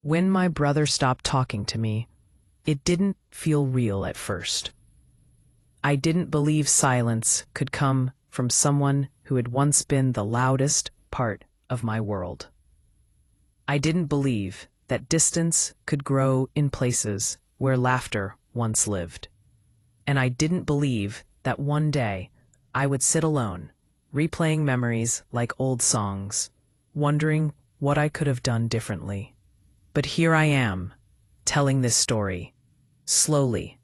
When my brother stopped talking to me, it didn't feel real at first. I didn't believe silence could come from someone who had once been the loudest part of my world. I didn't believe that distance could grow in places where laughter once lived. And I didn't believe that one day I would sit alone, replaying memories like old songs, wondering what I could have done differently. But here I am, telling this story, slowly,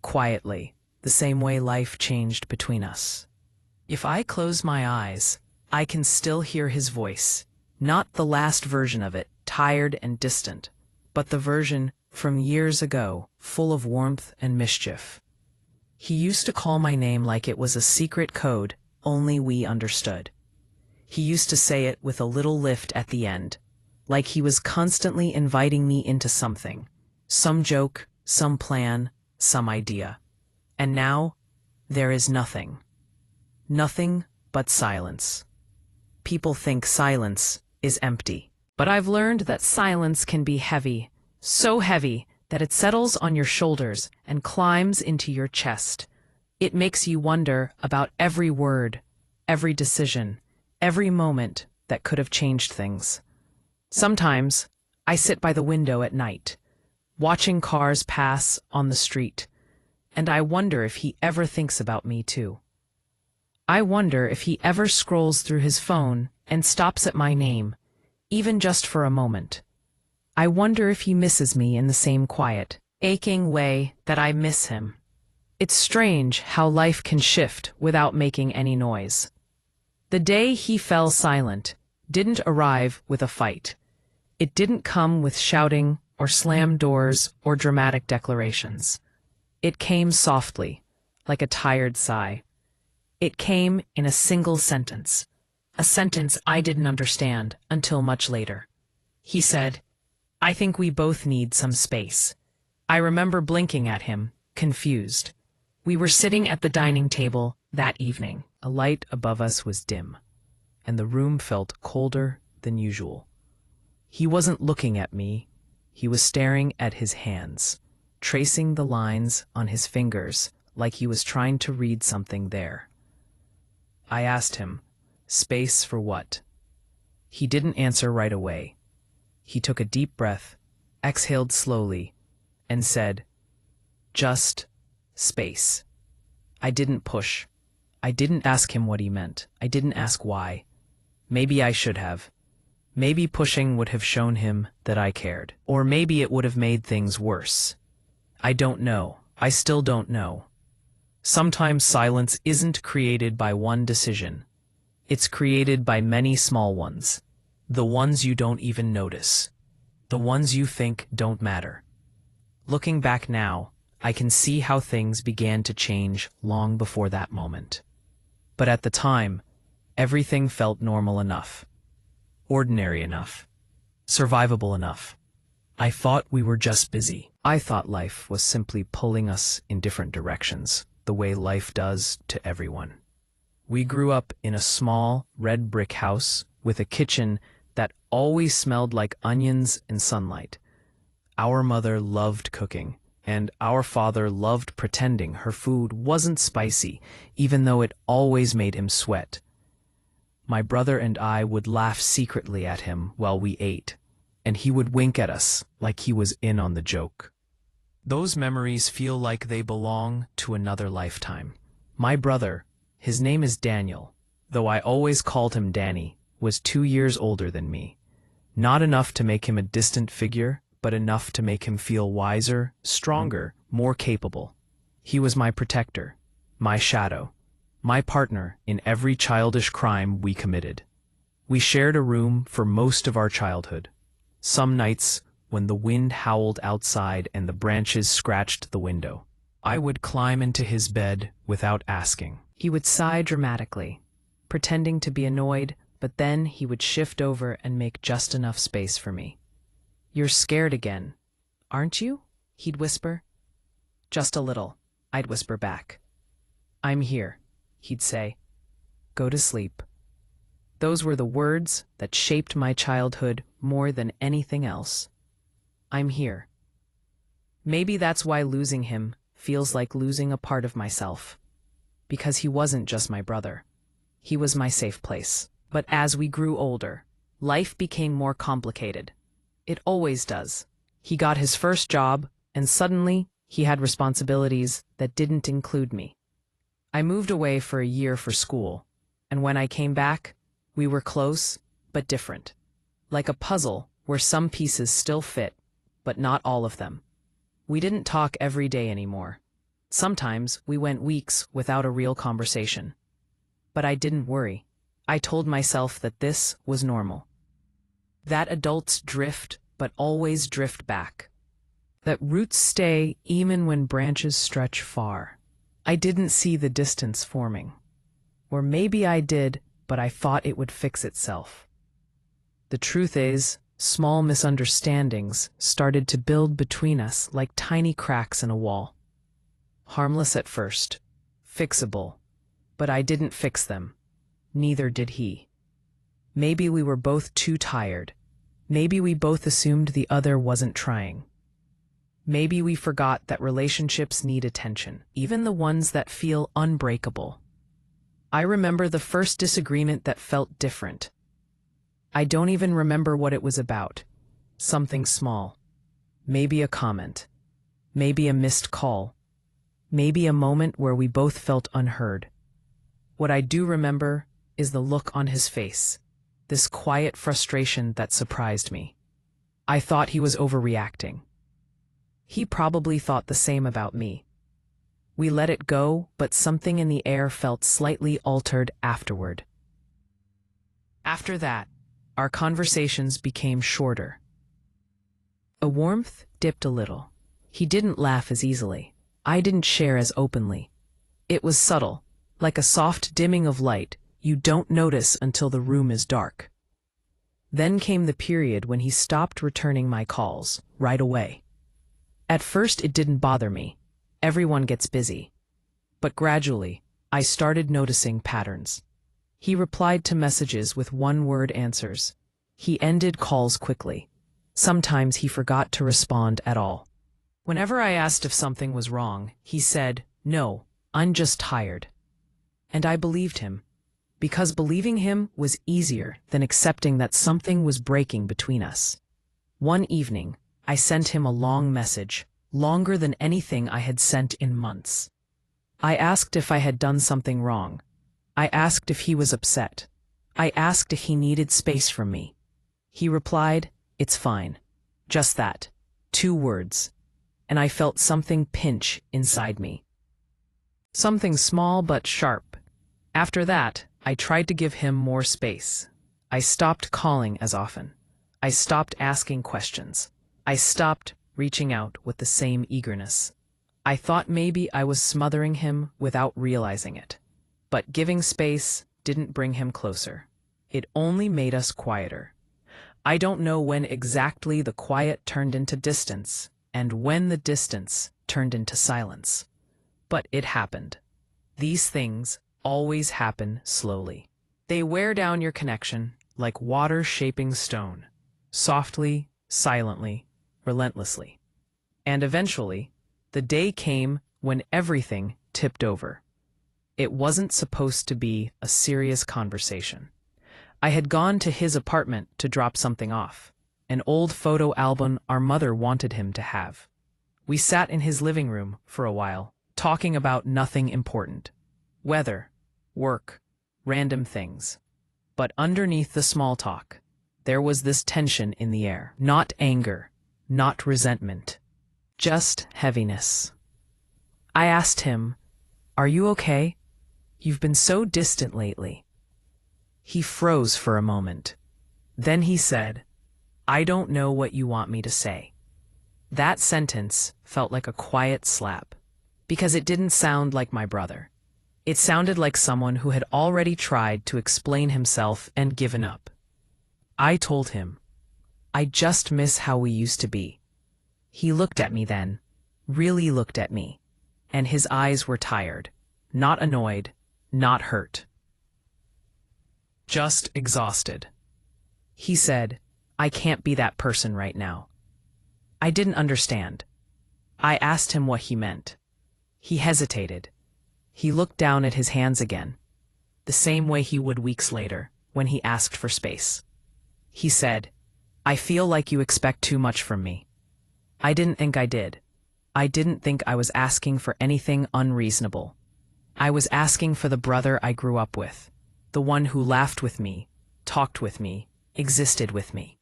quietly, the same way life changed between us. If I close my eyes, I can still hear his voice, not the last version of it, tired and distant, but the version from years ago, full of warmth and mischief. He used to call my name like it was a secret code only we understood. He used to say it with a little lift at the end, like he was constantly inviting me into something, some joke, some plan, some idea. And now, there is nothing. Nothing but silence. People think silence is empty. But I've learned that silence can be heavy, so heavy that it settles on your shoulders and climbs into your chest. It makes you wonder about every word, every decision, every moment that could have changed things. Sometimes, I sit by the window at night, watching cars pass on the street, and I wonder if he ever thinks about me too. I wonder if he ever scrolls through his phone and stops at my name, even just for a moment. I wonder if he misses me in the same quiet, aching way that I miss him. It's strange how life can shift without making any noise. The day he fell silent didn't arrive with a fight. It didn't come with shouting or slammed doors or dramatic declarations. It came softly, like a tired sigh. It came in a single sentence, a sentence I didn't understand until much later. He said, "I think we both need some space." I remember blinking at him, confused. We were sitting at the dining table that evening. A light above us was dim, and the room felt colder than usual. He wasn't looking at me. He was staring at his hands, tracing the lines on his fingers like he was trying to read something there. I asked him, "Space for what?" He didn't answer right away. He took a deep breath, exhaled slowly, and said, "Just space." I didn't push. I didn't ask him what he meant. I didn't ask why. Maybe I should have. Maybe pushing would have shown him that I cared. Or maybe it would have made things worse. I don't know. I still don't know. Sometimes silence isn't created by one decision. It's created by many small ones. The ones you don't even notice. The ones you think don't matter. Looking back now, I can see how things began to change long before that moment. But at the time, everything felt normal enough. Ordinary enough. Survivable enough. I thought we were just busy. I thought life was simply pulling us in different directions, the way life does to everyone. We grew up in a small, red brick house with a kitchen that always smelled like onions and sunlight. Our mother loved cooking, and our father loved pretending her food wasn't spicy, even though it always made him sweat. My brother and I would laugh secretly at him while we ate, and he would wink at us like he was in on the joke. Those memories feel like they belong to another lifetime. My brother, his name is Daniel, though I always called him Danny, was 2 years older than me. Not enough to make him a distant figure, but enough to make him feel wiser, stronger, more capable. He was my protector, my shadow, my partner in every childish crime we committed. We shared a room for most of our childhood. Some nights, when the wind howled outside and the branches scratched the window, I would climb into his bed without asking. He would sigh dramatically, pretending to be annoyed, but then he would shift over and make just enough space for me. "You're scared again, aren't you?" he'd whisper. "Just a little," I'd whisper back. "I'm here," he'd say. "Go to sleep." Those were the words that shaped my childhood more than anything else. I'm here. Maybe that's why losing him feels like losing a part of myself. Because he wasn't just my brother. He was my safe place. But as we grew older, life became more complicated. It always does. He got his first job, and suddenly he had responsibilities that didn't include me. I moved away for a year for school, and when I came back, we were close, but different. Like a puzzle where some pieces still fit, but not all of them. We didn't talk every day anymore. Sometimes we went weeks without a real conversation. But I didn't worry. I told myself that this was normal. That adults drift, but always drift back. That roots stay even when branches stretch far. I didn't see the distance forming. Or maybe I did, but I thought it would fix itself. The truth is, small misunderstandings started to build between us like tiny cracks in a wall. Harmless at first, fixable, but I didn't fix them. Neither did he. Maybe we were both too tired. Maybe we both assumed the other wasn't trying. Maybe we forgot that relationships need attention, even the ones that feel unbreakable. I remember the first disagreement that felt different. I don't even remember what it was about. Something small. Maybe a comment. Maybe a missed call. Maybe a moment where we both felt unheard. What I do remember is the look on his face, this quiet frustration that surprised me. I thought he was overreacting. He probably thought the same about me. We let it go, but something in the air felt slightly altered afterward. After that, our conversations became shorter. The warmth dipped a little. He didn't laugh as easily. I didn't share as openly. It was subtle, like a soft dimming of light you don't notice until the room is dark. Then came the period when he stopped returning my calls, right away. At first it didn't bother me. Everyone gets busy. But gradually, I started noticing patterns. He replied to messages with one-word answers. He ended calls quickly. Sometimes he forgot to respond at all. Whenever I asked if something was wrong, he said, "No, I'm just tired." And I believed him, because believing him was easier than accepting that something was breaking between us. One evening, I sent him a long message, longer than anything I had sent in months. I asked if I had done something wrong. I asked if he was upset. I asked if he needed space from me. He replied, "It's fine." Just that. 2 words. And I felt something pinch inside me. Something small but sharp. After that, I tried to give him more space. I stopped calling as often. I stopped asking questions. I stopped reaching out with the same eagerness. I thought maybe I was smothering him without realizing it. But giving space didn't bring him closer. It only made us quieter. I don't know when exactly the quiet turned into distance, and when the distance turned into silence. But it happened. These things always happen slowly. They wear down your connection like water shaping stone, softly, silently, relentlessly. And eventually, the day came when everything tipped over. It wasn't supposed to be a serious conversation. I had gone to his apartment to drop something off, an old photo album our mother wanted him to have. We sat in his living room for a while, talking about nothing important. Weather, work, random things. But underneath the small talk, there was this tension in the air. Not anger, not resentment, just heaviness. I asked him, "Are you okay? You've been so distant lately." He froze for a moment. Then he said, "I don't know what you want me to say." That sentence felt like a quiet slap, because it didn't sound like my brother. It sounded like someone who had already tried to explain himself and given up. I told him, "I just miss how we used to be." He looked at me then, really looked at me, and his eyes were tired, not annoyed, not hurt. Just exhausted. He said, "I can't be that person right now." I didn't understand. I asked him what he meant. He hesitated. He looked down at his hands again, the same way he would weeks later, when he asked for space. He said, "I feel like you expect too much from me." I didn't think I did. I didn't think I was asking for anything unreasonable. I was asking for the brother I grew up with, the one who laughed with me, talked with me, existed with me.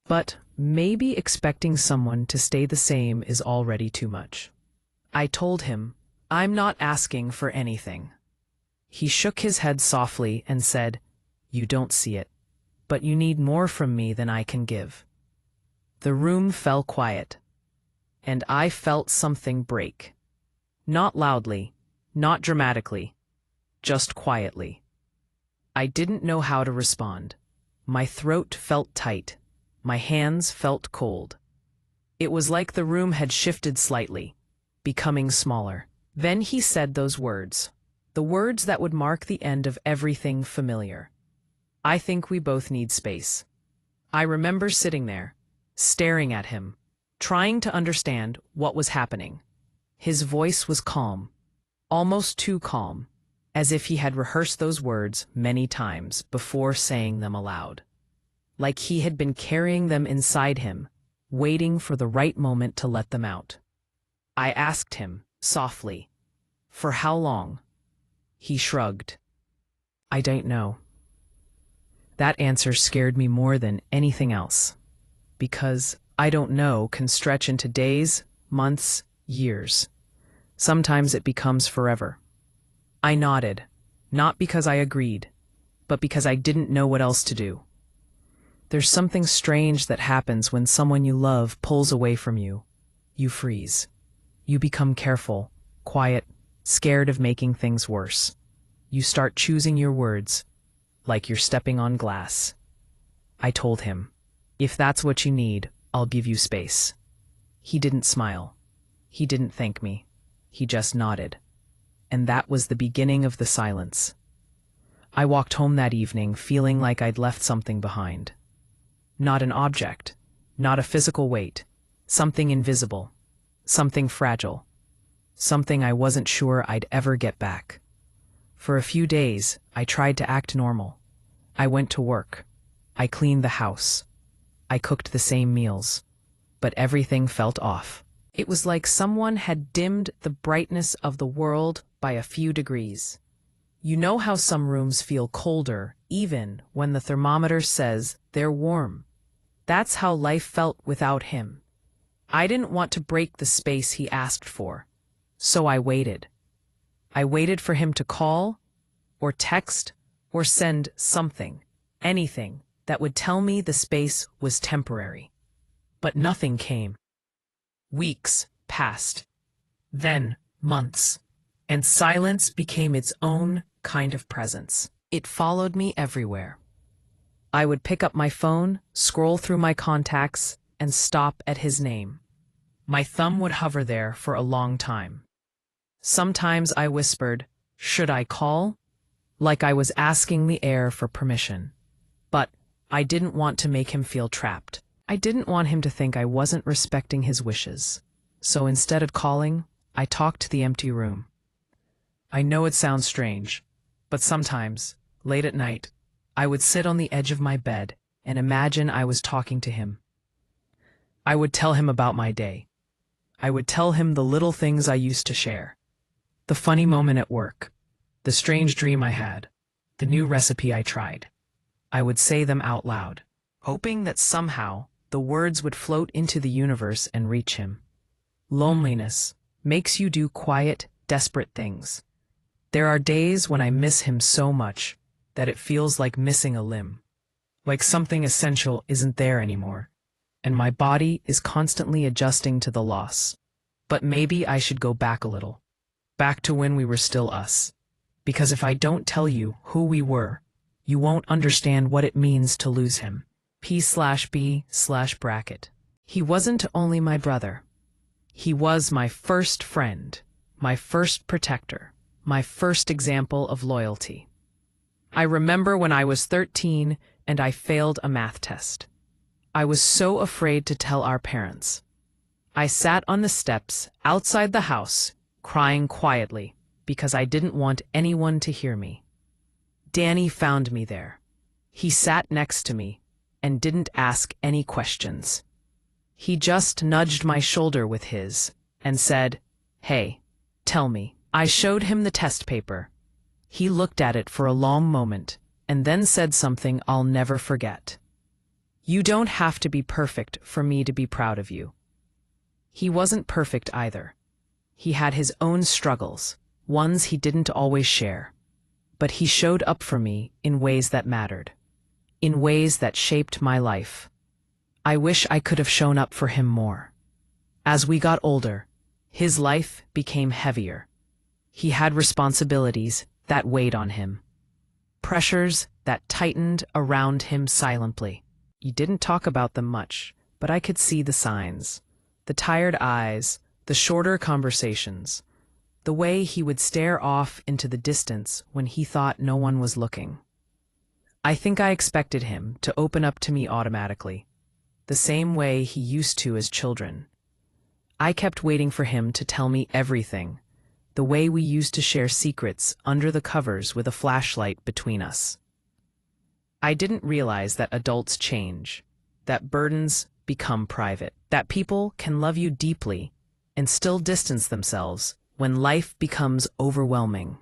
But maybe expecting someone to stay the same is already too much. I told him, "I'm not asking for anything." He shook his head softly and said, "You don't see it, but you need more from me than I can give." The room fell quiet, and I felt something break. Not loudly, not dramatically, just quietly. I didn't know how to respond. My throat felt tight. My hands felt cold. It was like the room had shifted slightly, becoming smaller. Then he said those words, the words that would mark the end of everything familiar. "I think we both need space." I remember sitting there, staring at him, trying to understand what was happening. His voice was calm, almost too calm, as if he had rehearsed those words many times before saying them aloud. Like he had been carrying them inside him, waiting for the right moment to let them out. I asked him, softly, "For how long?" He shrugged. "I don't know." That answer scared me more than anything else, because "I don't know" can stretch into days, months, years. Sometimes it becomes forever. I nodded, not because I agreed, but because I didn't know what else to do. There's something strange that happens when someone you love pulls away from you. You freeze. You become careful, quiet, scared of making things worse. You start choosing your words, like you're stepping on glass. I told him, "If that's what you need, I'll give you space." He didn't smile. He didn't thank me. He just nodded. And that was the beginning of the silence. I walked home that evening feeling like I'd left something behind. Not an object, not a physical weight, something invisible, something fragile, something I wasn't sure I'd ever get back. For a few days, I tried to act normal. I went to work. I cleaned the house. I cooked the same meals. But everything felt off. It was like someone had dimmed the brightness of the world by a few degrees. You know how some rooms feel colder, even when the thermometer says they're warm. That's how life felt without him. I didn't want to break the space he asked for, so I waited. I waited for him to call, or text, or send something, anything, that would tell me the space was temporary. But nothing came. Weeks passed, then months, and silence became its own kind of presence. It followed me everywhere. I would pick up my phone, scroll through my contacts, and stop at his name. My thumb would hover there for a long time. Sometimes I whispered, "Should I call?" like I was asking the air for permission. But I didn't want to make him feel trapped. I didn't want him to think I wasn't respecting his wishes. So instead of calling, I talked to the empty room. I know it sounds strange, but sometimes, late at night, I would sit on the edge of my bed and imagine I was talking to him. I would tell him about my day. I would tell him the little things I used to share. The funny moment at work, the strange dream I had, the new recipe I tried. I would say them out loud, hoping that somehow the words would float into the universe and reach him. Loneliness makes you do quiet, desperate things. There are days when I miss him so much that it feels like missing a limb, like something essential isn't there anymore, and my body is constantly adjusting to the loss. But maybe I should go back a little, back to when we were still us. Because if I don't tell you who we were, you won't understand what it means to lose him. P/B/bracket. He wasn't only my brother. He was my first friend, my first protector, my first example of loyalty. I remember when I was 13 and I failed a math test. I was so afraid to tell our parents. I sat on the steps outside the house, crying quietly, because I didn't want anyone to hear me. Danny found me there. He sat next to me and didn't ask any questions. He just nudged my shoulder with his and said, "Hey, tell me." I showed him the test paper. He looked at it for a long moment and then said something I'll never forget. "You don't have to be perfect for me to be proud of you." He wasn't perfect either. He had his own struggles, ones he didn't always share. But he showed up for me in ways that mattered, in ways that shaped my life. I wish I could have shown up for him more. As we got older, his life became heavier. He had responsibilities that weighed on him, pressures that tightened around him silently. He didn't talk about them much, but I could see the signs. The tired eyes, the shorter conversations, the way he would stare off into the distance when he thought no one was looking. I think I expected him to open up to me automatically, the same way he used to as children. I kept waiting for him to tell me everything, the way we used to share secrets under the covers with a flashlight between us. I didn't realize that adults change, that burdens become private, that people can love you deeply and still distance themselves when life becomes overwhelming.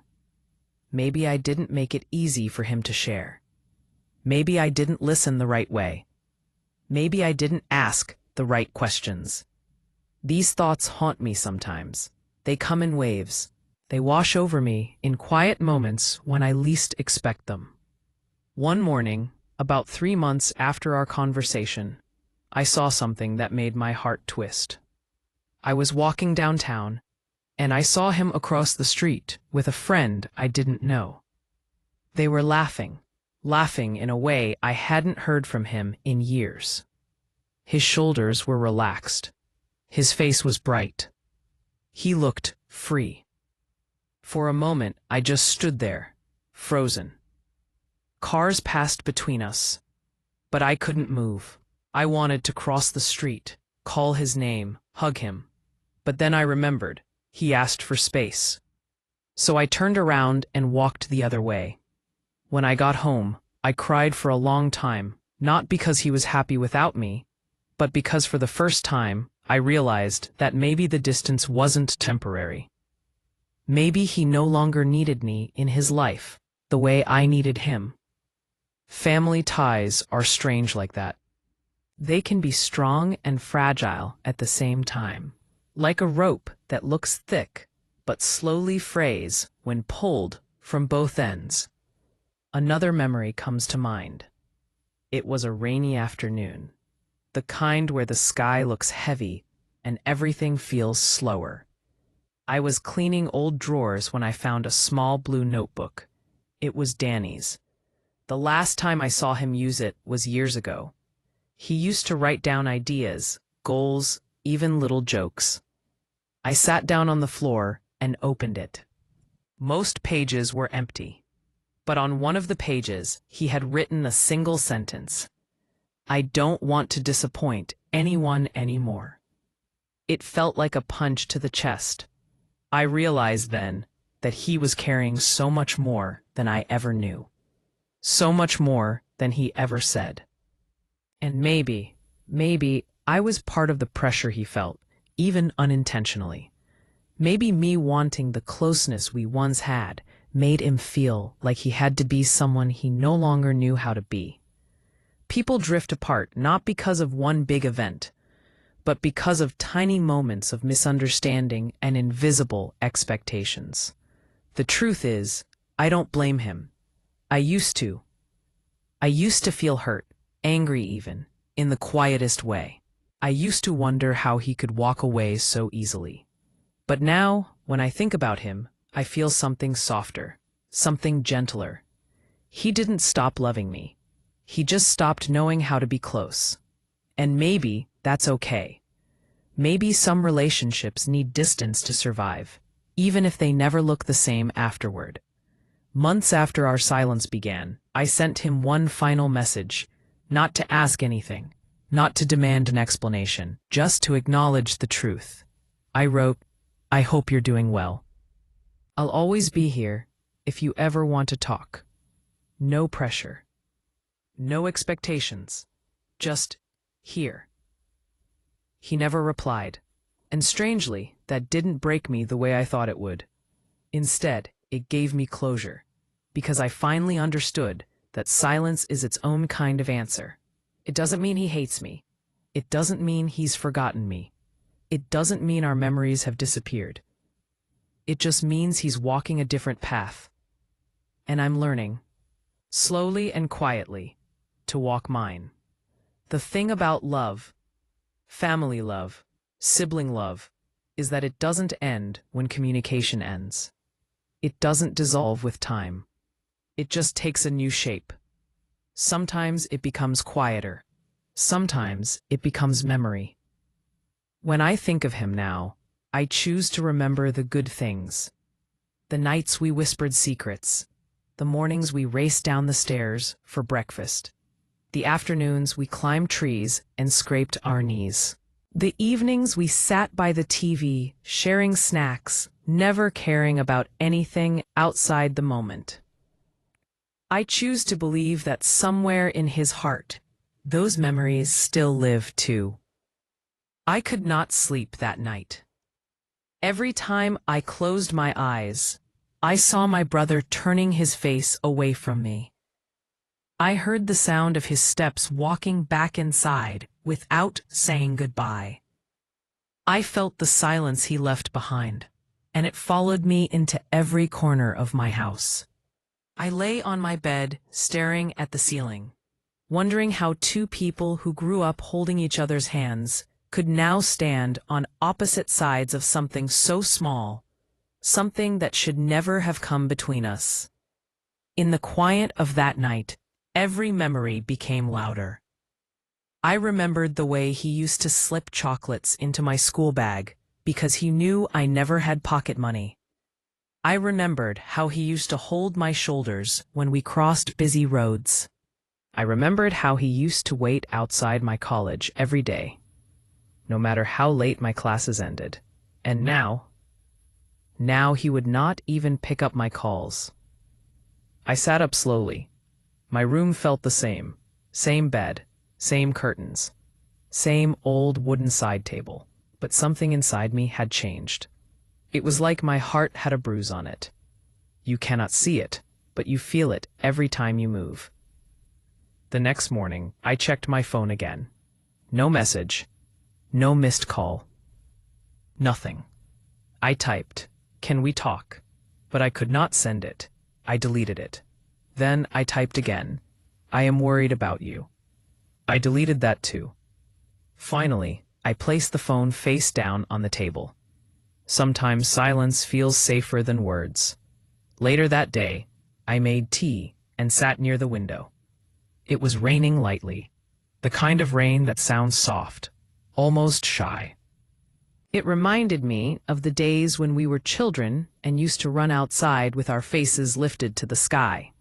Maybe I didn't make it easy for him to share. Maybe I didn't listen the right way. Maybe I didn't ask the right questions. These thoughts haunt me sometimes. They come in waves. They wash over me in quiet moments when I least expect them. One morning, about 3 months after our conversation, I saw something that made my heart twist. I was walking downtown, and I saw him across the street with a friend I didn't know. They were laughing in a way I hadn't heard from him in years. His shoulders were relaxed. His face was bright. He looked free. For a moment, I just stood there, frozen. Cars passed between us, but I couldn't move. I wanted to cross the street, call his name, hug him. But then I remembered. He asked for space. So I turned around and walked the other way. When I got home, I cried for a long time, not because he was happy without me, but because for the first time, I realized that maybe the distance wasn't temporary. Maybe he no longer needed me in his life the way I needed him. Family ties are strange like that. They can be strong and fragile at the same time. Like a rope that looks thick, but slowly frays when pulled from both ends. Another memory comes to mind. It was a rainy afternoon, the kind where the sky looks heavy and everything feels slower. I was cleaning old drawers when I found a small blue notebook. It was Danny's. The last time I saw him use it was years ago. He used to write down ideas, goals, even little jokes. I sat down on the floor and opened it. Most pages were empty, but on one of the pages he had written a single sentence. "I don't want to disappoint anyone anymore." It felt like a punch to the chest. I realized then that he was carrying so much more than I ever knew, so much more than he ever said. And maybe I was part of the pressure he felt, even unintentionally. Maybe me wanting the closeness we once had made him feel like he had to be someone he no longer knew how to be. People drift apart not because of one big event, but because of tiny moments of misunderstanding and invisible expectations. The truth is, I don't blame him. I used to. I used to feel hurt, angry even, in the quietest way. I used to wonder how he could walk away so easily. But now, when I think about him, I feel something softer, something gentler. He didn't stop loving me. He just stopped knowing how to be close. And maybe that's okay. Maybe some relationships need distance to survive, even if they never look the same afterward. Months after our silence began, I sent him one final message, not to ask anything, not to demand an explanation, just to acknowledge the truth. I wrote, "I hope you're doing well. I'll always be here if you ever want to talk. No pressure. No expectations. Just here." He never replied, and strangely, that didn't break me the way I thought it would. Instead, it gave me closure, because I finally understood that silence is its own kind of answer. It doesn't mean he hates me. It doesn't mean he's forgotten me. It doesn't mean our memories have disappeared. It just means he's walking a different path. And I'm learning, slowly and quietly, to walk mine. The thing about love, family love, sibling love, is that it doesn't end when communication ends. It doesn't dissolve with time. It just takes a new shape. Sometimes it becomes quieter. Sometimes it becomes memory. When I think of him now, I choose to remember the good things. The nights we whispered secrets. The mornings we raced down the stairs for breakfast. The afternoons we climbed trees and scraped our knees. The evenings we sat by the TV, sharing snacks, never caring about anything outside the moment. I choose to believe that somewhere in his heart, those memories still live too. I could not sleep that night. Every time I closed my eyes, I saw my brother turning his face away from me. I heard the sound of his steps walking back inside without saying goodbye. I felt the silence he left behind, and it followed me into every corner of my house. I lay on my bed, staring at the ceiling, wondering how two people who grew up holding each other's hands could now stand on opposite sides of something so small, something that should never have come between us. In the quiet of that night, every memory became louder. I remembered the way he used to slip chocolates into my school bag because he knew I never had pocket money. I remembered how he used to hold my shoulders when we crossed busy roads. I remembered how he used to wait outside my college every day, no matter how late my classes ended. And now he would not even pick up my calls. I sat up slowly. My room felt the same. Same bed, same curtains, same old wooden side table. But something inside me had changed. It was like my heart had a bruise on it. You cannot see it, but you feel it every time you move. The next morning, I checked my phone again. No message. No missed call. Nothing. I typed, "Can we talk?" But I could not send it. I deleted it. Then I typed again, "I am worried about you." I deleted that too. Finally, I placed the phone face down on the table. Sometimes silence feels safer than words. Later that day, I made tea and sat near the window. It was raining lightly, the kind of rain that sounds soft, almost shy. It reminded me of the days when we were children and used to run outside with our faces lifted to the sky,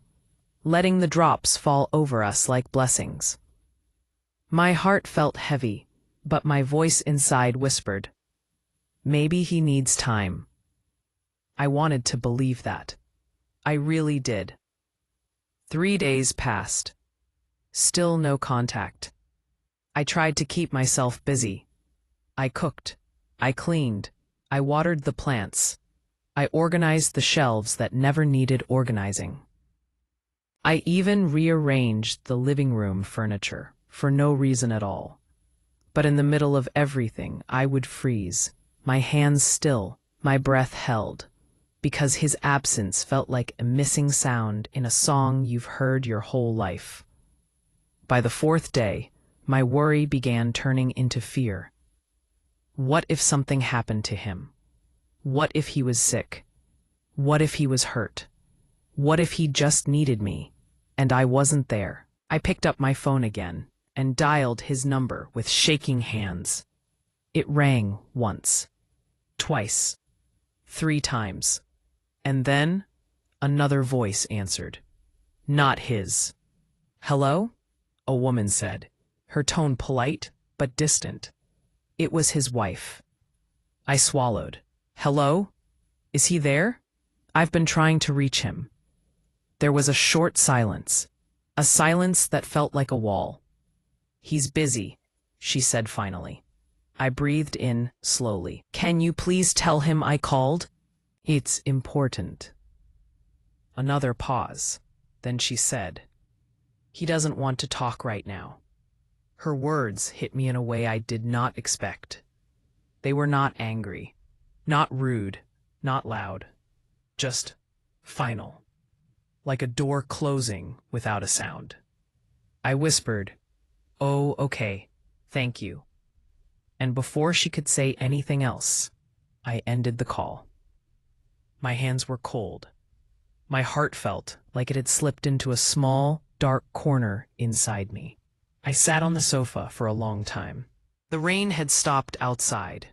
letting the drops fall over us like blessings. My heart felt heavy, but my voice inside whispered, "Maybe he needs time." I wanted to believe that. I really did. 3 days passed. Still no contact. I tried to keep myself busy. I cooked. I cleaned. I watered the plants. I organized the shelves that never needed organizing. I even rearranged the living room furniture for no reason at all. But in the middle of everything, I would freeze, my hands still, my breath held, because his absence felt like a missing sound in a song you've heard your whole life. By the 4th day, my worry began turning into fear. What if something happened to him? What if he was sick? What if he was hurt? What if he just needed me, and I wasn't there? I picked up my phone again and dialed his number with shaking hands. It rang once, twice, 3 times, and then another voice answered. Not his. "Hello?" a woman said, her tone polite but distant. It was his wife. I swallowed. Hello? Is he there? I've been trying to reach him. There was a short silence, a silence that felt like a wall. He's busy, she said finally. I breathed in slowly. Can you please tell him I called? It's important. Another pause. Then she said, he doesn't want to talk right now. Her words hit me in a way I did not expect. They were not angry, not rude, not loud, just final, like a door closing without a sound. I whispered, "Oh, okay, thank you." And before she could say anything else, I ended the call. My hands were cold. My heart felt like it had slipped into a small, dark corner inside me. I sat on the sofa for a long time. The rain had stopped outside,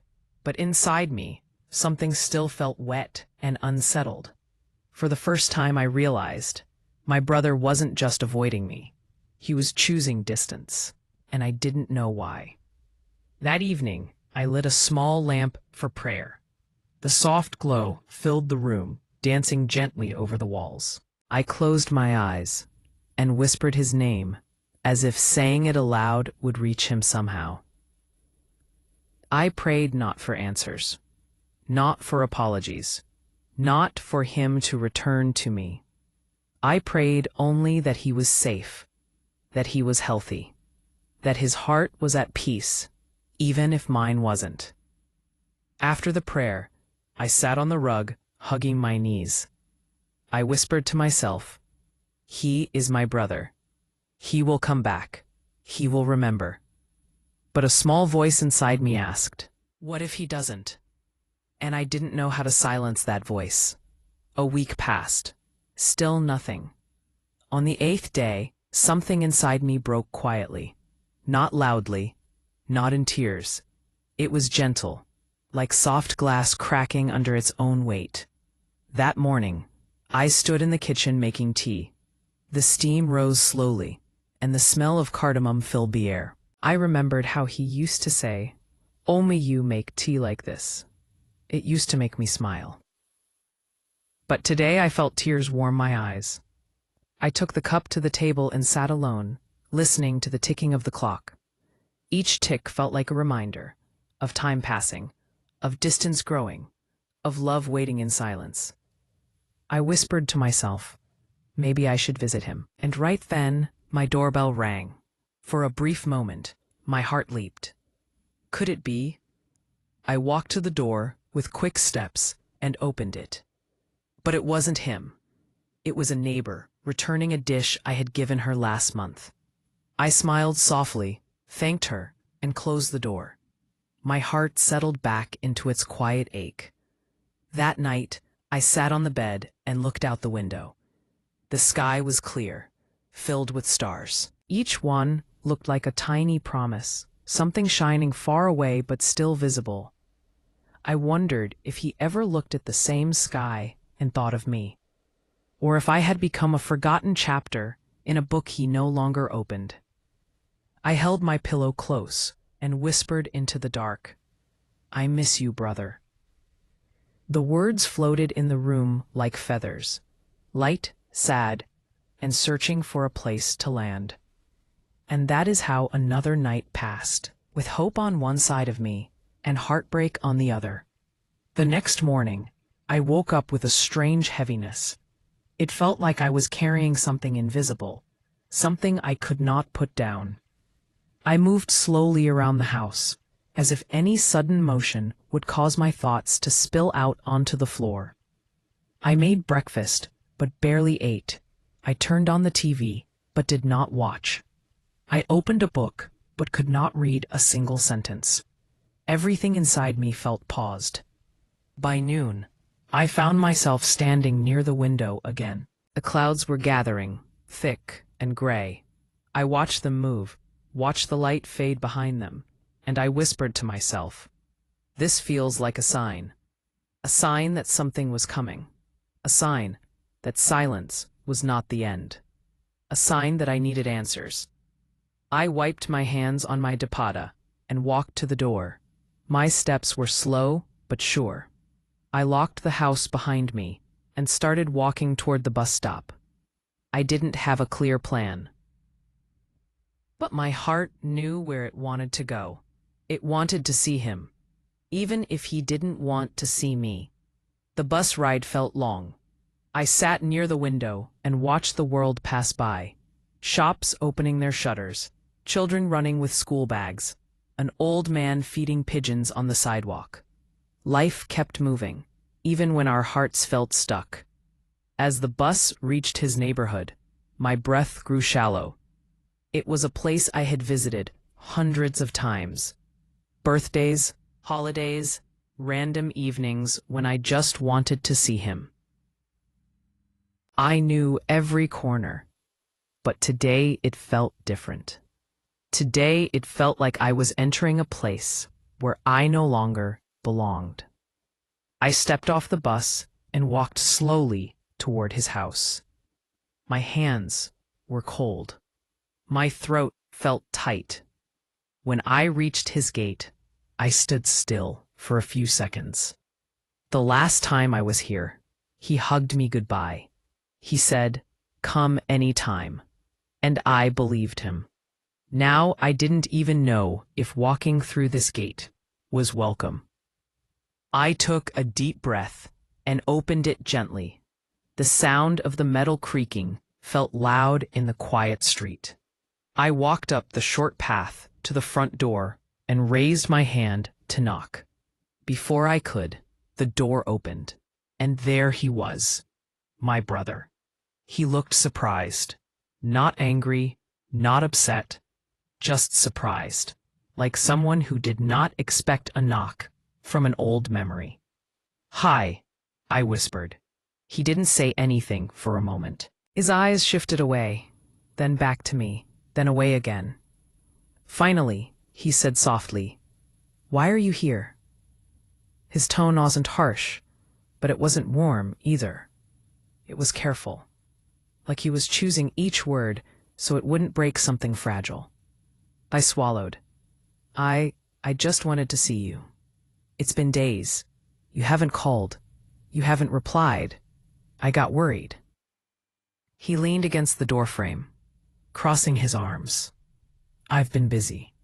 but inside me, something still felt wet and unsettled. For the first time, I realized my brother wasn't just avoiding me. He was choosing distance, and I didn't know why. That evening, I lit a small lamp for prayer. The soft glow filled the room, dancing gently over the walls. I closed my eyes and whispered his name, as if saying it aloud would reach him somehow. I prayed not for answers, not for apologies, not for him to return to me. I prayed only that he was safe, that he was healthy, that his heart was at peace, even if mine wasn't. After the prayer, I sat on the rug, hugging my knees. I whispered to myself, he is my brother. He will come back. He will remember. But a small voice inside me asked, what if he doesn't? And I didn't know how to silence that voice. A week passed. Still nothing. On the 8th day, something inside me broke quietly. Not loudly, not in tears. It was gentle, like soft glass cracking under its own weight. That morning, I stood in the kitchen making tea. The steam rose slowly, and the smell of cardamom filled the air. I remembered how he used to say, only you make tea like this. It used to make me smile. But today I felt tears warm my eyes. I took the cup to the table and sat alone, listening to the ticking of the clock. Each tick felt like a reminder of time passing, of distance growing, of love waiting in silence. I whispered to myself, maybe I should visit him. And right then, my doorbell rang. For a brief moment, my heart leaped. Could it be? I walked to the door with quick steps and opened it. But it wasn't him. It was a neighbor, returning a dish I had given her last month. I smiled softly, thanked her, and closed the door. My heart settled back into its quiet ache. That night, I sat on the bed and looked out the window. The sky was clear, filled with stars. Each one looked like a tiny promise, something shining far away but still visible. I wondered if he ever looked at the same sky and thought of me, or if I had become a forgotten chapter in a book he no longer opened. I held my pillow close and whispered into the dark, I miss you, brother. The words floated in the room like feathers, light, sad, and searching for a place to land. And that is how another night passed, with hope on one side of me and heartbreak on the other. The next morning, I woke up with a strange heaviness. It felt like I was carrying something invisible, something I could not put down. I moved slowly around the house, as if any sudden motion would cause my thoughts to spill out onto the floor. I made breakfast, but barely ate. I turned on the TV, but did not watch. I opened a book, but could not read a single sentence. Everything inside me felt paused. By noon, I found myself standing near the window again. The clouds were gathering, thick and gray. I watched them move, watched the light fade behind them, and I whispered to myself, this feels like a sign that something was coming, a sign that silence was not the end, a sign that I needed answers. I wiped my hands on my dupatta and walked to the door. My steps were slow but sure. I locked the house behind me and started walking toward the bus stop. I didn't have a clear plan, but my heart knew where it wanted to go. It wanted to see him, even if he didn't want to see me. The bus ride felt long. I sat near the window and watched the world pass by. Shops opening their shutters, children running with school bags, an old man feeding pigeons on the sidewalk. Life kept moving, even when our hearts felt stuck. As the bus reached his neighborhood, my breath grew shallow. It was a place I had visited hundreds of times. Birthdays, holidays, random evenings when I just wanted to see him. I knew every corner, but today it felt different. Today it felt like I was entering a place where I no longer belonged. I stepped off the bus and walked slowly toward his house. My hands were cold. My throat felt tight. When I reached his gate, I stood still for a few seconds. The last time I was here, he hugged me goodbye. He said, "Come anytime," and I believed him. Now I didn't even know if walking through this gate was welcome. I took a deep breath and opened it gently. The sound of the metal creaking felt loud in the quiet street. I walked up the short path to the front door and raised my hand to knock. Before I could, the door opened, and there he was, my brother. He looked surprised, not angry, not upset, just surprised, like someone who did not expect a knock from an old memory. "Hi," I whispered. He didn't say anything for a moment. His eyes shifted away, then back to me, then away again. Finally, he said softly, "Why are you here?" His tone wasn't harsh, but it wasn't warm either. It was careful, like he was choosing each word so it wouldn't break something fragile. I swallowed. I just wanted to see you. It's been days. You haven't called. You haven't replied. I got worried." He leaned against the doorframe, crossing his arms. "I've been busy."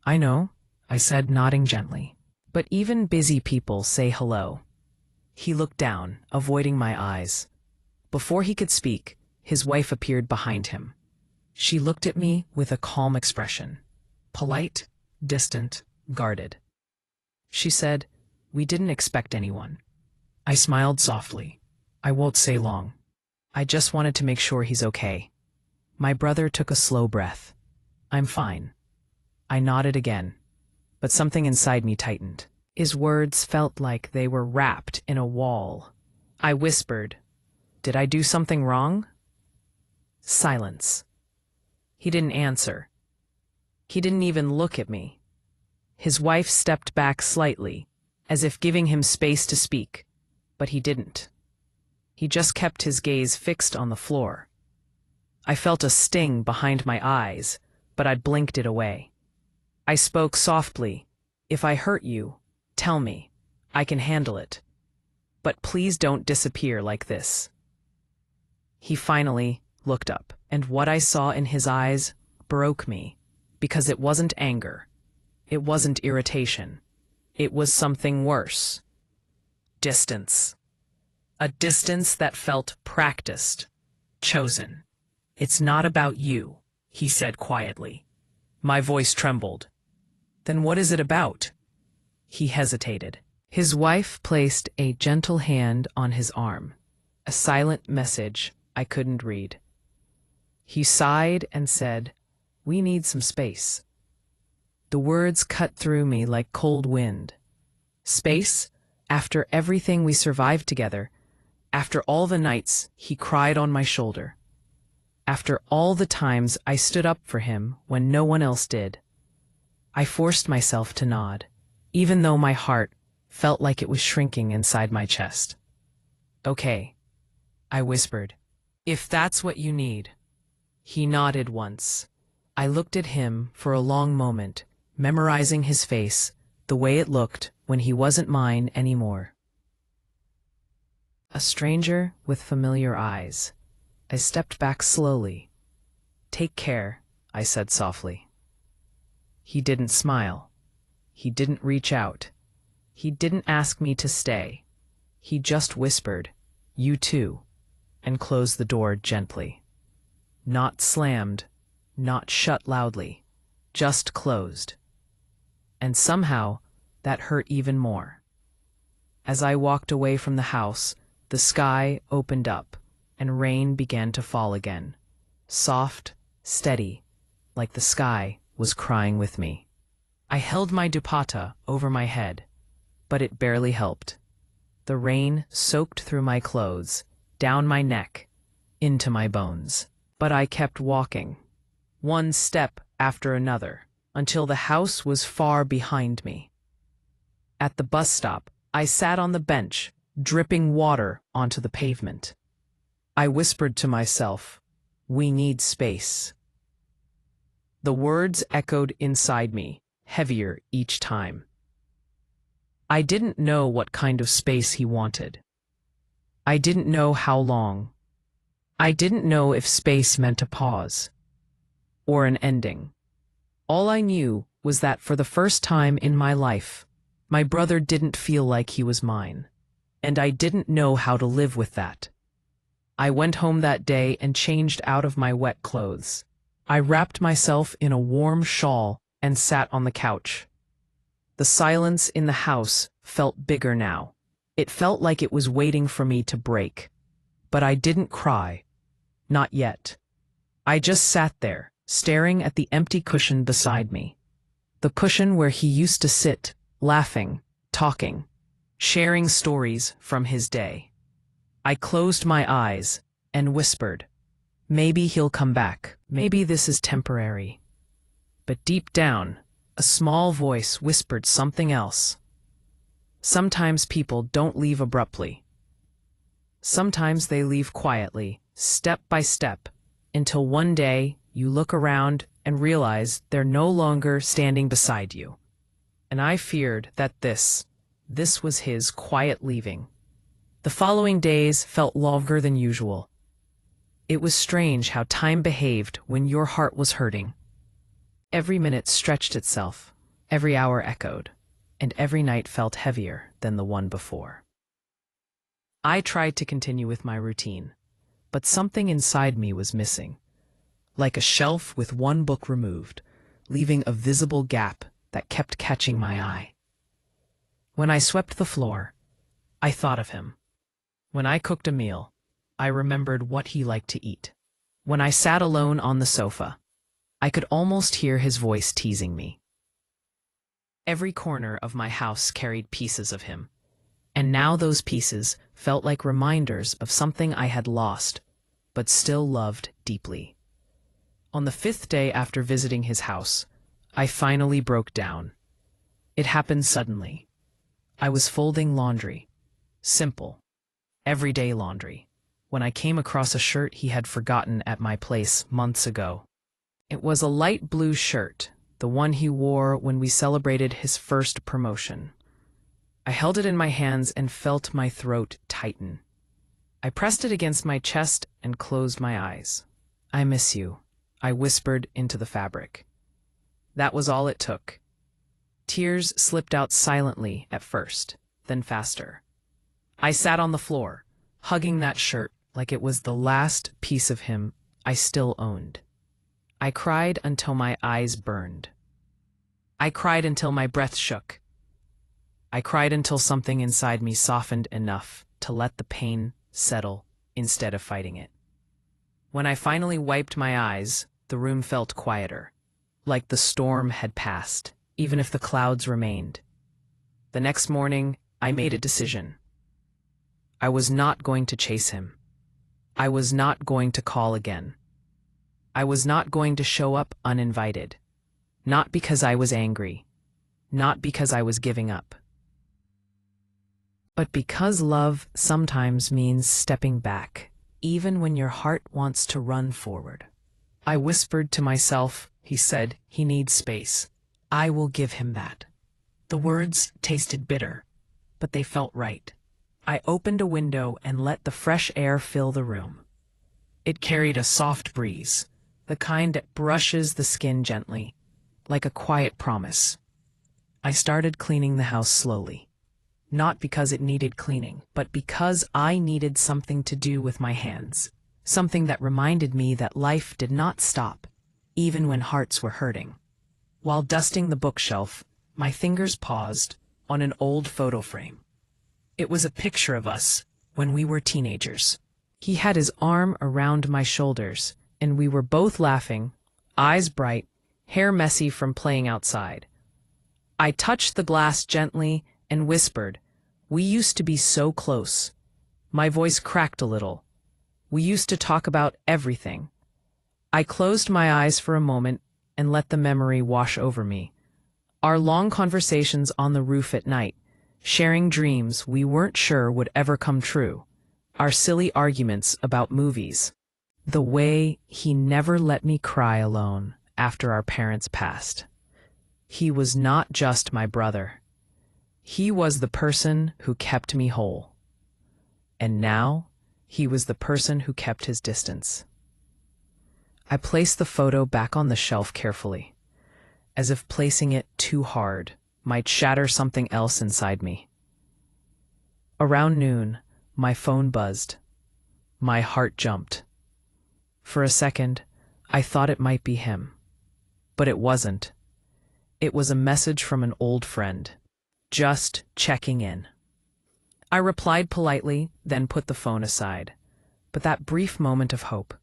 "I know," I said, nodding gently. "But even busy people say hello." He looked down, avoiding my eyes. Before he could speak, his wife appeared behind him. She looked at me with a calm expression, polite, distant, guarded. She said, "We didn't expect anyone." I smiled softly. "I won't say long. I just wanted to make sure he's okay." My brother took a slow breath. "I'm fine." I nodded again, but something inside me tightened. His words felt like they were wrapped in a wall. I whispered, "Did I do something wrong?" Silence. He didn't answer. He didn't even look at me. His wife stepped back slightly, as if giving him space to speak, but he didn't. He just kept his gaze fixed on the floor. I felt a sting behind my eyes, but I blinked it away. I spoke softly. "If I hurt you, tell me. I can handle it. But please don't disappear like this." He finally looked up, and what I saw in his eyes broke me, because it wasn't anger. It wasn't irritation. It was something worse. Distance. A distance that felt practiced, chosen. "It's not about you," he said quietly. My voice trembled. "Then what is it about?" He hesitated. His wife placed a gentle hand on his arm, a silent message I couldn't read. He sighed and said, "We need some space." The words cut through me like cold wind. Space? After everything we survived together, after all the nights he cried on my shoulder, after all the times I stood up for him when no one else did. I forced myself to nod, even though my heart felt like it was shrinking inside my chest. "Okay," I whispered. "If that's what you need." He nodded once, I looked at him for a long moment, memorizing his face, the way it looked when he wasn't mine anymore. A stranger with familiar eyes. I stepped back slowly. "Take care," I said softly. He didn't smile. He didn't reach out. He didn't ask me to stay. He just whispered, "You too," and closed the door gently. Not slammed, not shut loudly, just closed. And somehow, that hurt even more. As I walked away from the house, the sky opened up, and rain began to fall again. Soft, steady, like the sky was crying with me. I held my dupatta over my head, but it barely helped. The rain soaked through my clothes, down my neck, into my bones. But I kept walking, one step after another, until the house was far behind me. At the bus stop, I sat on the bench, dripping water onto the pavement. I whispered to myself, "We need space." The words echoed inside me, heavier each time. I didn't know what kind of space he wanted. I didn't know how long. I didn't know if space meant a pause or an ending. All I knew was that for the first time in my life, my brother didn't feel like he was mine, and I didn't know how to live with that. I went home that day and changed out of my wet clothes. I wrapped myself in a warm shawl and sat on the couch. The silence in the house felt bigger now. It felt like it was waiting for me to break. But I didn't cry. Not yet. I just sat there, staring at the empty cushion beside me. The cushion where he used to sit, laughing, talking, sharing stories from his day. I closed my eyes and whispered, "Maybe he'll come back. Maybe this is temporary." But deep down, a small voice whispered something else. Sometimes people don't leave abruptly. Sometimes they leave quietly, step by step, until one day you look around and realize they're no longer standing beside you. And I feared that this was his quiet leaving. The following days felt longer than usual. It was strange how time behaved when your heart was hurting. Every minute stretched itself, every hour echoed, and every night felt heavier than the one before. I tried to continue with my routine, but something inside me was missing, like a shelf with one book removed, leaving a visible gap that kept catching my eye. When I swept the floor, I thought of him. When I cooked a meal, I remembered what he liked to eat. When I sat alone on the sofa, I could almost hear his voice teasing me. Every corner of my house carried pieces of him, and now those pieces felt like reminders of something I had lost, but still loved deeply. On the 5th day after visiting his house, I finally broke down. It happened suddenly. I was folding laundry. Simple, everyday laundry, when I came across a shirt he had forgotten at my place months ago. It was a light blue shirt, the one he wore when we celebrated his first promotion. I held it in my hands and felt my throat tighten. I pressed it against my chest and closed my eyes. "I miss you," I whispered into the fabric. That was all it took. Tears slipped out silently at first, then faster. I sat on the floor, hugging that shirt like it was the last piece of him I still owned. I cried until my eyes burned. I cried until my breath shook. I cried until something inside me softened enough to let the pain settle instead of fighting it. When I finally wiped my eyes, the room felt quieter, like the storm had passed, even if the clouds remained. The next morning, I made a decision. I was not going to chase him. I was not going to call again. I was not going to show up uninvited. Not because I was angry. Not because I was giving up. But because love sometimes means stepping back, even when your heart wants to run forward. I whispered to myself, He said he needs space. I will give him that. The words tasted bitter, but they felt right. I opened a window and let the fresh air fill the room. It carried a soft breeze, the kind that brushes the skin gently, like a quiet promise. I started cleaning the house slowly. Not because it needed cleaning, but because I needed something to do with my hands. Something that reminded me that life did not stop, even when hearts were hurting. While dusting the bookshelf, my fingers paused on an old photo frame. It was a picture of us when we were teenagers. He had his arm around my shoulders, and we were both laughing, eyes bright, hair messy from playing outside. I touched the glass gently and whispered, "We used to be so close." My voice cracked a little. We used to talk about everything. I closed my eyes for a moment and let the memory wash over me. Our long conversations on the roof at night, sharing dreams we weren't sure would ever come true. Our silly arguments about movies. The way he never let me cry alone after our parents passed. He was not just my brother. He was the person who kept me whole. And now, he was the person who kept his distance. I placed the photo back on the shelf carefully, as if placing it too hard might shatter something else inside me. Around noon, my phone buzzed. My heart jumped. For a second, I thought it might be him. But it wasn't. It was a message from an old friend, just checking in. I replied politely, then put the phone aside. But that brief moment of hope,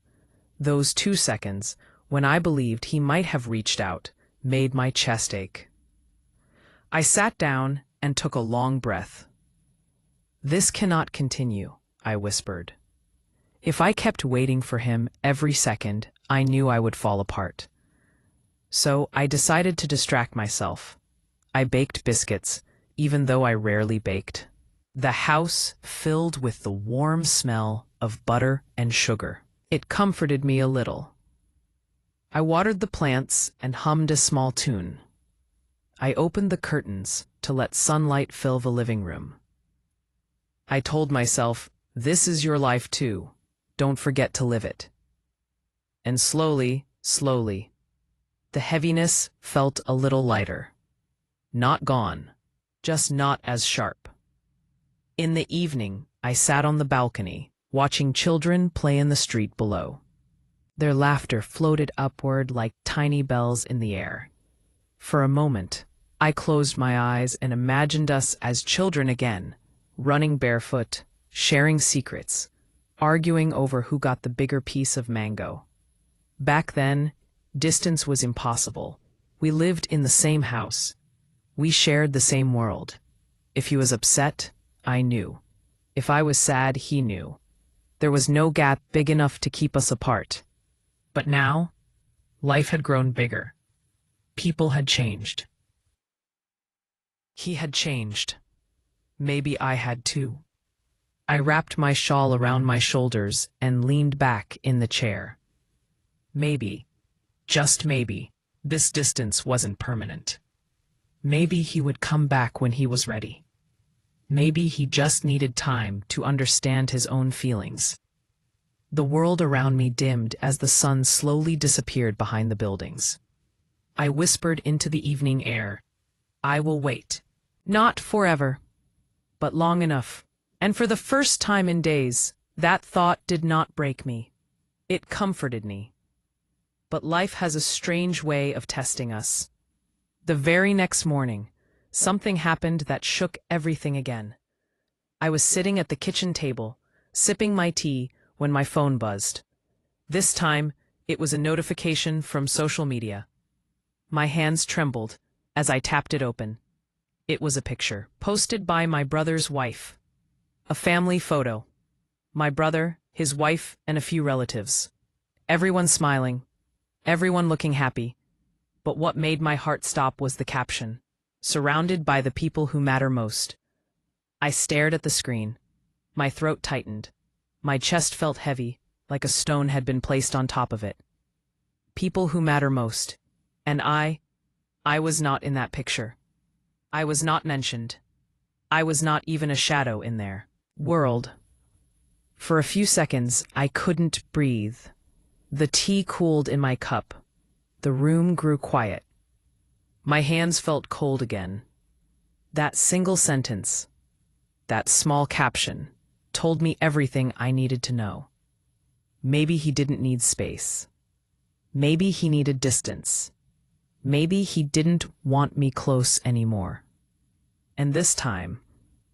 those 2 seconds when I believed he might have reached out, made my chest ache. I sat down and took a long breath. "This cannot continue," I whispered. If I kept waiting for him every second, I knew I would fall apart. So I decided to distract myself. I baked biscuits, even though I rarely baked. The house filled with the warm smell of butter and sugar. It comforted me a little. I watered the plants and hummed a small tune. I opened the curtains to let sunlight fill the living room. I told myself, this is your life too. Don't forget to live it. And slowly, the heaviness felt a little lighter. Not gone, just not as sharp. In the evening, I sat on the balcony, watching children play in the street below. Their laughter floated upward like tiny bells in the air. For a moment, I closed my eyes and imagined us as children again, running barefoot, sharing secrets, arguing over who got the bigger piece of mango. Back then, distance was impossible. We lived in the same house. We shared the same world. If he was upset, I knew. If I was sad, he knew. There was no gap big enough to keep us apart. But now, life had grown bigger. People had changed. He had changed. Maybe I had too. I wrapped my shawl around my shoulders and leaned back in the chair. Maybe, just maybe, this distance wasn't permanent. Maybe he would come back when he was ready. Maybe he just needed time to understand his own feelings. The world around me dimmed as the sun slowly disappeared behind the buildings. I whispered into the evening air, I will wait. Not forever, but long enough. And for the first time in days, that thought did not break me. It comforted me. But life has a strange way of testing us. The very next morning, something happened that shook everything again. I was sitting at the kitchen table, sipping my tea, when my phone buzzed. This time, it was a notification from social media. My hands trembled as I tapped it open. It was a picture posted by my brother's wife. A family photo. My brother, his wife, and a few relatives. Everyone smiling. Everyone looking happy. But what made my heart stop was the caption. Surrounded by the people who matter most. I stared at the screen. My throat tightened. My chest felt heavy, like a stone had been placed on top of it. People who matter most. And I was not in that picture. I was not mentioned. I was not even a shadow in their world. For a few seconds, I couldn't breathe. The tea cooled in my cup. The room grew quiet. My hands felt cold again. That single sentence, that small caption, told me everything I needed to know. Maybe he didn't need space. Maybe he needed distance. Maybe he didn't want me close anymore. And this time,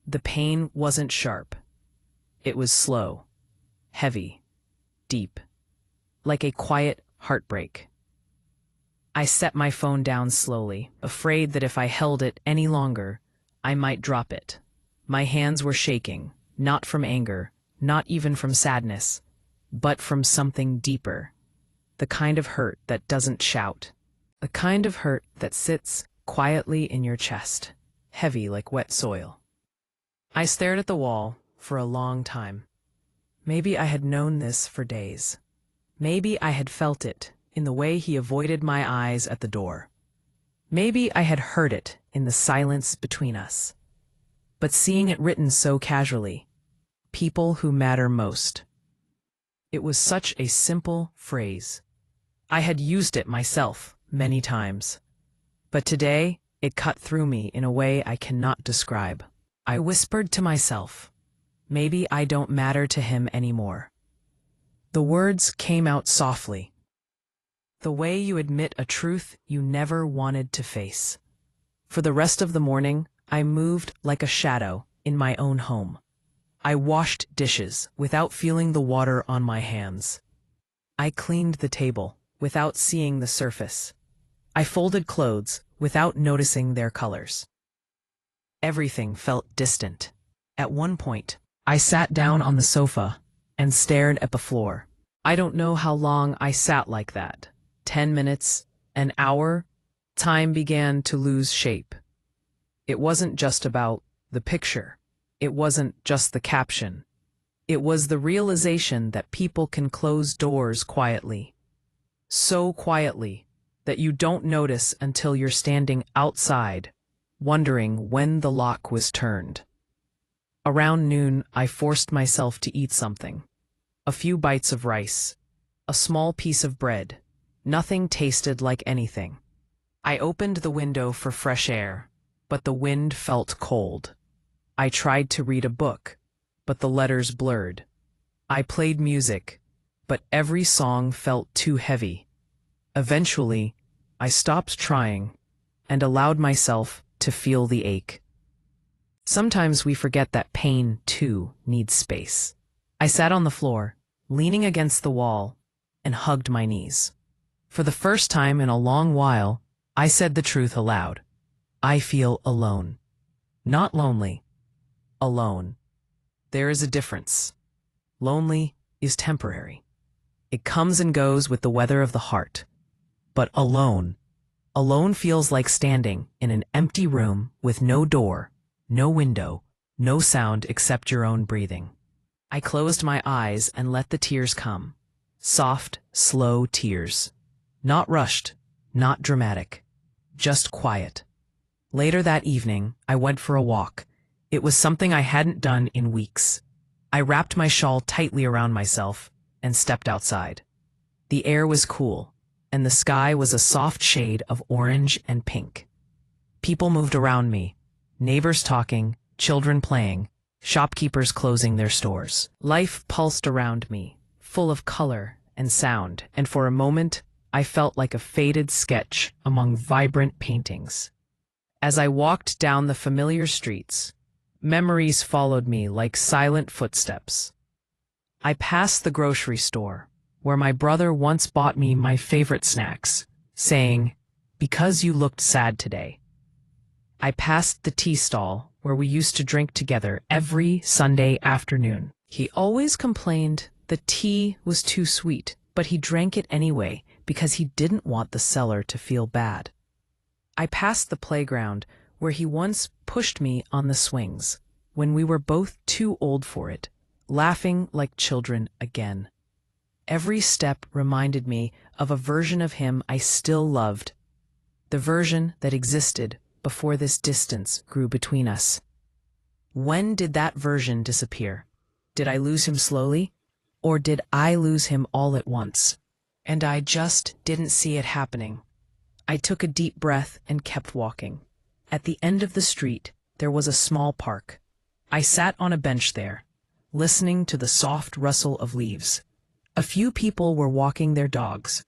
the pain wasn't sharp. It was slow, heavy, deep, like a quiet heartbreak. I set my phone down slowly, afraid that if I held it any longer, I might drop it. My hands were shaking, not from anger, not even from sadness, but from something deeper. The kind of hurt that doesn't shout. The kind of hurt that sits quietly in your chest, heavy like wet soil. I stared at the wall for a long time. Maybe I had known this for days. Maybe I had felt it in the way he avoided my eyes at the door. Maybe I had heard it in the silence between us. But seeing it written so casually, people who matter most. It was such a simple phrase. I had used it myself many times. But today, it cut through me in a way I cannot describe. I whispered to myself, maybe I don't matter to him anymore. The words came out softly. The way you admit a truth you never wanted to face. For the rest of the morning, I moved like a shadow in my own home. I washed dishes without feeling the water on my hands. I cleaned the table without seeing the surface. I folded clothes without noticing their colors. Everything felt distant. At one point, I sat down on the sofa and stared at the floor. I don't know how long I sat like that. 10 minutes, an hour. Time began to lose shape. It wasn't just about the picture. It wasn't just the caption. It was the realization that people can close doors quietly. So quietly that you don't notice until you're standing outside, wondering when the lock was turned. Around noon, I forced myself to eat something. A few bites of rice, a small piece of bread. Nothing tasted like anything. I opened the window for fresh air, but the wind felt cold. I tried to read a book, but the letters blurred. I played music, but every song felt too heavy. Eventually, I stopped trying and allowed myself to feel the ache. Sometimes we forget that pain, too, needs space. I sat on the floor, leaning against the wall, and hugged my knees. For the first time in a long while, I said the truth aloud. I feel alone. Not lonely. Alone. There is a difference. Lonely is temporary. It comes and goes with the weather of the heart. But alone feels like standing in an empty room with no door, no window, no sound except your own breathing. I closed my eyes and let the tears come. Soft, slow tears. Not rushed, not dramatic, just quiet. Later that evening, I went for a walk. It was something I hadn't done in weeks. I wrapped my shawl tightly around myself and stepped outside. The air was cool, and the sky was a soft shade of orange and pink. People moved around me, neighbors talking, children playing, shopkeepers closing their stores. Life pulsed around me, full of color and sound, and for a moment, I felt like a faded sketch among vibrant paintings. As I walked down the familiar streets, memories followed me like silent footsteps. I passed the grocery store, where my brother once bought me my favorite snacks, saying, "Because you looked sad today." I passed the tea stall, where we used to drink together every Sunday afternoon. He always complained the tea was too sweet, but he drank it anyway because he didn't want the seller to feel bad. I passed the playground where he once pushed me on the swings, when we were both too old for it, laughing like children again. Every step reminded me of a version of him I still loved, the version that existed before this distance grew between us. When did that version disappear? Did I lose him slowly? Or did I lose him all at once? And I just didn't see it happening. I took a deep breath and kept walking. At the end of the street, there was a small park. I sat on a bench there, listening to the soft rustle of leaves. A few people were walking their dogs.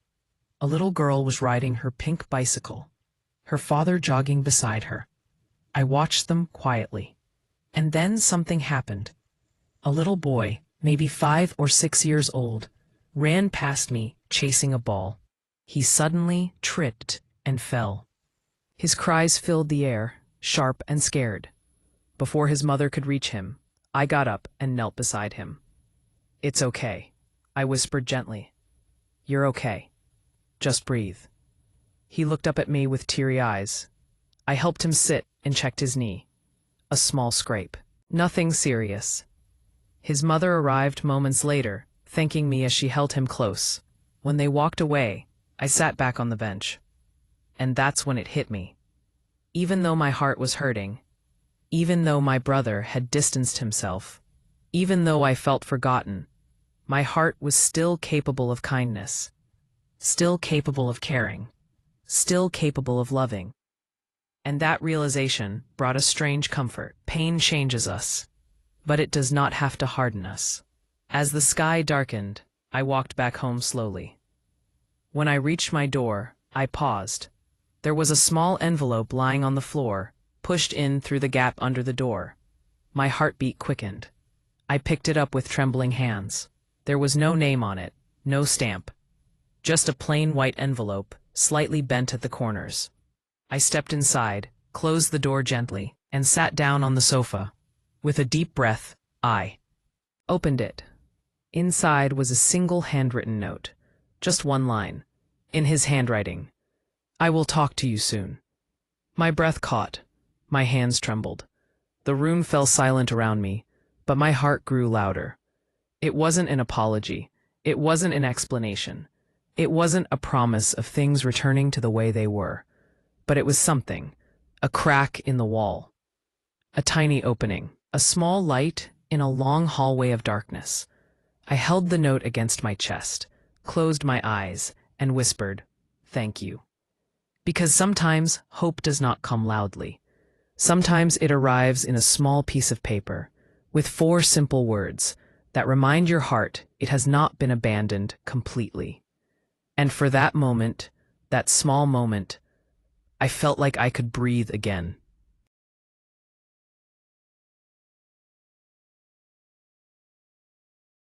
A little girl was riding her pink bicycle, her father jogging beside her. I watched them quietly. And then something happened. A little boy, maybe 5 or 6 years old, ran past me, chasing a ball. He suddenly tripped and fell. His cries filled the air, sharp and scared. Before his mother could reach him, I got up and knelt beside him. "It's okay," I whispered gently. "You're okay. Just breathe." He looked up at me with teary eyes. I helped him sit and checked his knee. A small scrape. Nothing serious. His mother arrived moments later, thanking me as she held him close. When they walked away, I sat back on the bench. And that's when it hit me. Even though my heart was hurting, even though my brother had distanced himself, even though I felt forgotten, my heart was still capable of kindness, still capable of caring, still capable of loving. And that realization brought a strange comfort. Pain changes us, but it does not have to harden us. As the sky darkened, I walked back home slowly. When I reached my door, I paused. There was a small envelope lying on the floor, pushed in through the gap under the door. My heartbeat quickened. I picked it up with trembling hands. There was no name on it, no stamp. Just a plain white envelope, slightly bent at the corners. I stepped inside, closed the door gently, and sat down on the sofa. With a deep breath, I opened it. Inside was a single handwritten note, just one line, in his handwriting. "I will talk to you soon." My breath caught, my hands trembled. The room fell silent around me, but my heart grew louder. It wasn't an apology. It wasn't an explanation. It wasn't a promise of things returning to the way they were. But it was something, a crack in the wall, a tiny opening, a small light in a long hallway of darkness. I held the note against my chest, closed my eyes, and whispered, "Thank you." Because sometimes hope does not come loudly. Sometimes it arrives in a small piece of paper, with 4 simple words that remind your heart it has not been abandoned completely. And for that moment, that small moment, I felt like I could breathe again.